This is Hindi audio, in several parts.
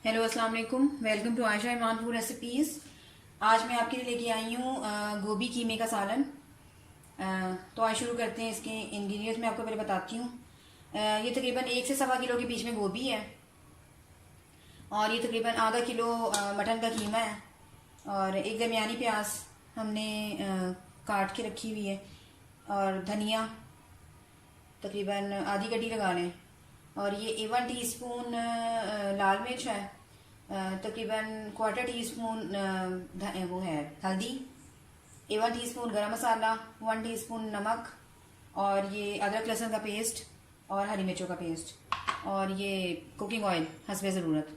हेलो अस्सलाम वालेकुम। Welcome to Ayesha Imran food recipes. आज मैं आपके लिए लेके आई हूँ गोभी कीमे का सालन। तो आज शुरू करते हैं। इसके इंग्रेडिएंट्स मैं आपको पहले बताती हूँ। ये तकरीबन 1 से 1.25 किलो के बीच में गोभी है और ये तकरीबन आधा किलो मटन का कीमा है और एक दरमियानी प्याज हमने काट के रखी हुई है और धनिया तकरीबन आधी कटी लगा लें और ये 1 टीस्पून लाल मिर्च है, तकरीबन क्वार्टर टीस्पून वो है हल्दी, 1 टीस्पून गरम मसाला, 1 टीस्पून नमक और ये अदरक लहसुन का पेस्ट और हरी मिर्चों का पेस्ट और ये कुकिंग ऑयल हस्बे ज़रूरत।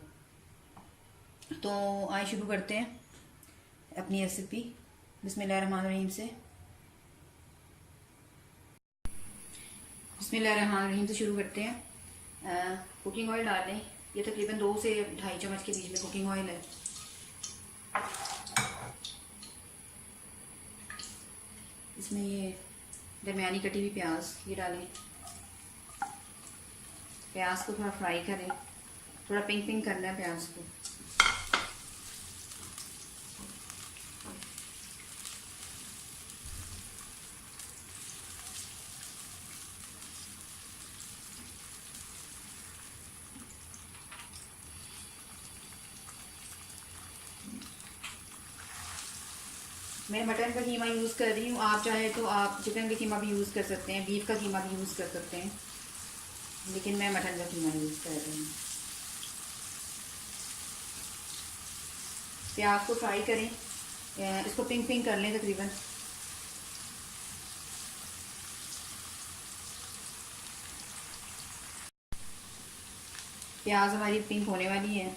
तो आइए शुरू करते हैं अपनी रेसिपी बिस्मिल्लाहिर्रहमानिर्रहीम से। बिस्मिल्लाहिर्रहमानिर्रहीम से शुरू करते हैं। कुकिंग ऑयल डाल लें। ये तकरीबन 2 से 2.5 चम्मच के बीच में कुकिंग ऑयल है। इसमें ये दरमियानी कटी हुई प्याज ये डालें। प्याज को थोड़ा फ्राई करें, थोड़ा पिंक पिंक करना है प्याज को। मैं मटन का कीमा यूज़ कर रही हूँ, आप चाहे तो आप चिकन का कीमा भी यूज़ कर सकते हैं, बीफ का कीमा भी यूज़ कर सकते हैं, लेकिन मैं मटन का कीमा यूज़ कर रही हूँ। प्याज को फ्राई करें, इसको पिंक पिंक कर लें तकरीबन। प्याज हमारी पिंक होने वाली है।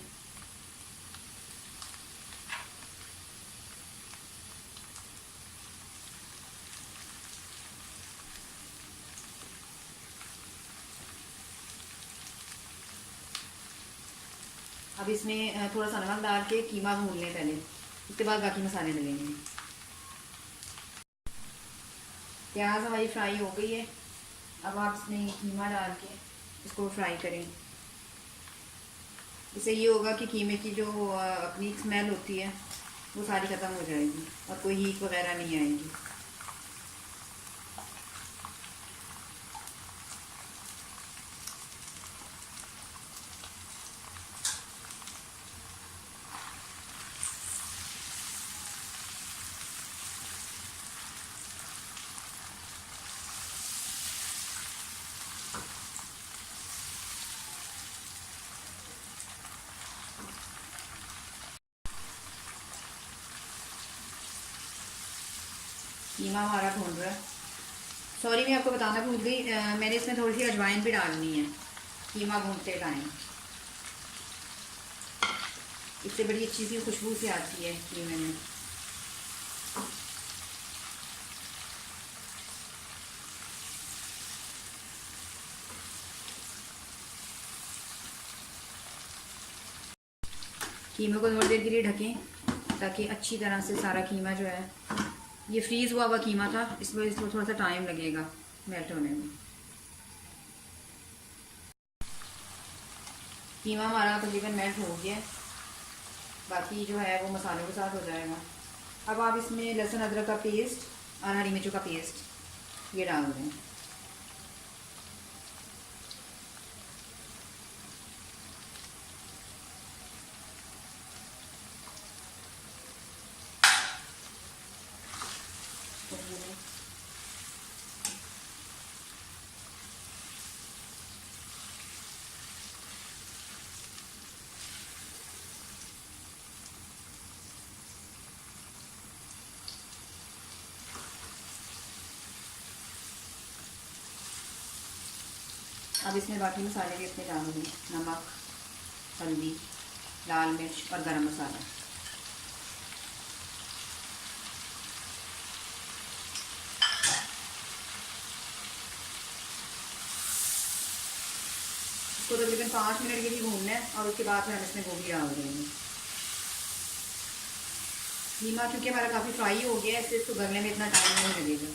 अब इसमें थोड़ा सा नमक डाल के कीमा भून लें पहले, उसके बाद बाकी मसाले डलेंगे। प्याज हमारी फ्राई हो गई है। अब आप इसमें कीमा डाल के इसको फ्राई करें। इससे ये होगा कि कीमे की जो अपनी स्मेल होती है वो सारी ख़त्म हो जाएगी और कोई हीट वगैरह नहीं आएगी। कीमा हमारा भून रहा है। सॉरी, मैं आपको बताना भूल गई, मैंने इसमें थोड़ी सी अजवाइन भी डालनी है कीमा भूनते टाइम। इससे बड़ी अच्छी सी खुशबू सी आती है कीमे में। कीमे को थोड़ी देर के लिए ढकें ताकि अच्छी तरह से सारा कीमा जो है, ये फ्रीज़ हुआ हुआ कीमा था, इस वजह से थोड़ा सा टाइम लगेगा मेल्ट होने में। कीमा हमारा तकरीबन मेल्ट हो गया, बाकी जो है वो मसालों के साथ हो जाएगा। अब आप इसमें लहसुन अदरक का पेस्ट और हरी मिर्चों का पेस्ट ये डाल दें। अब इसमें बाकी मसाले भी अपने डाल दें, नमक, हल्दी, लाल मिर्च और गरम मसाला। इसको तकरीबन 5 मिनट के लिए भूनना है और उसके बाद फिर हम इसमें गोभी डाल देंगे। कीमा क्योंकि हमारा काफ़ी फ्राई हो गया है, इससे इसको गलने में इतना टाइम नहीं लगेगा।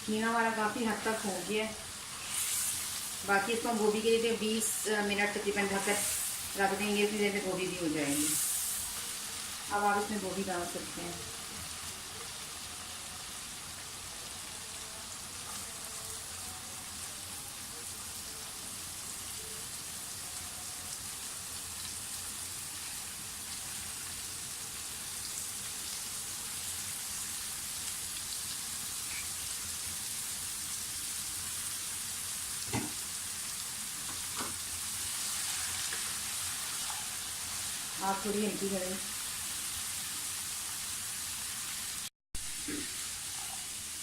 कीमा हमारा काफ़ी हद तक हो गया है। बाकी इसको हम गोभी के लिए 20 मिनट तकरीबन ढककर रख देंगे, इतनी देर में गोभी भी हो जाएगी। अब आप इसमें गोभी डाल सकते हैं। आप थोड़ी हल्की करें।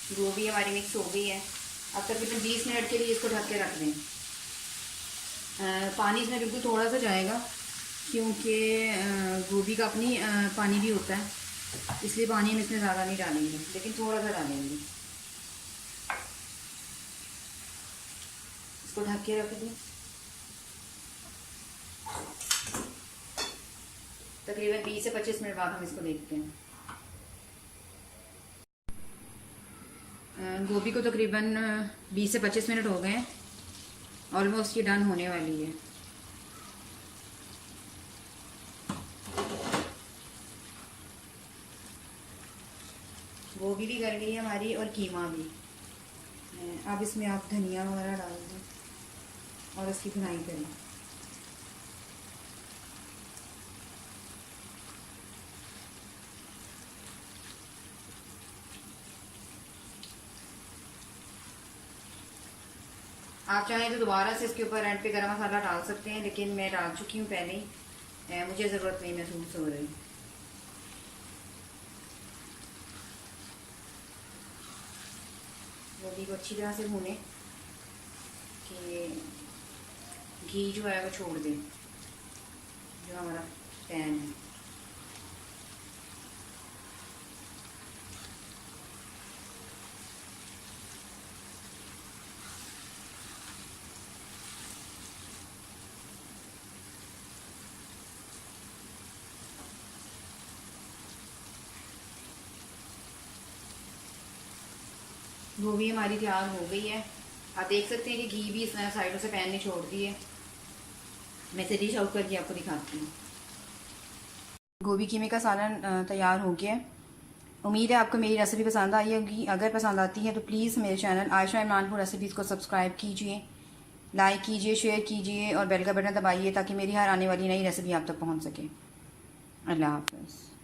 गोभी हमारी मिक्स हो गई है। अब तकरीबन 20 मिनट के लिए इसको ढक के रख दें। पानी इसमें बिल्कुल थोड़ा सा जाएगा, क्योंकि गोभी का अपनी पानी भी होता है, इसलिए पानी हम इसमें ज़्यादा नहीं डालेंगे, लेकिन थोड़ा सा डालेंगे। इसको ढक के रख दें। तकरीबन 20 से 25 मिनट बाद हम इसको देखते हैं। गोभी को तकरीबन 20 से 25 मिनट हो गए हैं, ऑलमोस्ट ये डन होने वाली है। गोभी भी गल गई है हमारी और कीमा भी। अब इसमें आप धनिया वगैरह डाल दें और इसकी भुनाई करें। आप चाहें तो दोबारा से इसके ऊपर एंड पे गरम मसाला डाल सकते हैं, लेकिन मैं डाल चुकी हूँ पहले ही, मुझे ज़रूरत नहीं महसूस हो रही। गोभी को अच्छी तरह से भूनें कि घी जो है वो छोड़ दे, जो हमारा पैन है। गोभी हमारी तैयार हो गई है। आप देख सकते हैं कि घी भी इस साइडों से पैन ने छोड़ दी है। मैं इसे डिश आउट करके आपको दिखाती हूँ। गोभी कीमे का सालन तैयार हो गया है। उम्मीद है आपको मेरी रेसिपी पसंद आई होगी। अगर पसंद आती है तो प्लीज़ मेरे चैनल आयशा इमरानपुर रेसिपीज़ को सब्सक्राइब कीजिए, लाइक कीजिए, शेयर कीजिए और बेल का बटन दबाइए, ताकि मेरी हर आने वाली नई रेसिपी आप तक पहुँच सके। अल्लाह हाफ़िज़।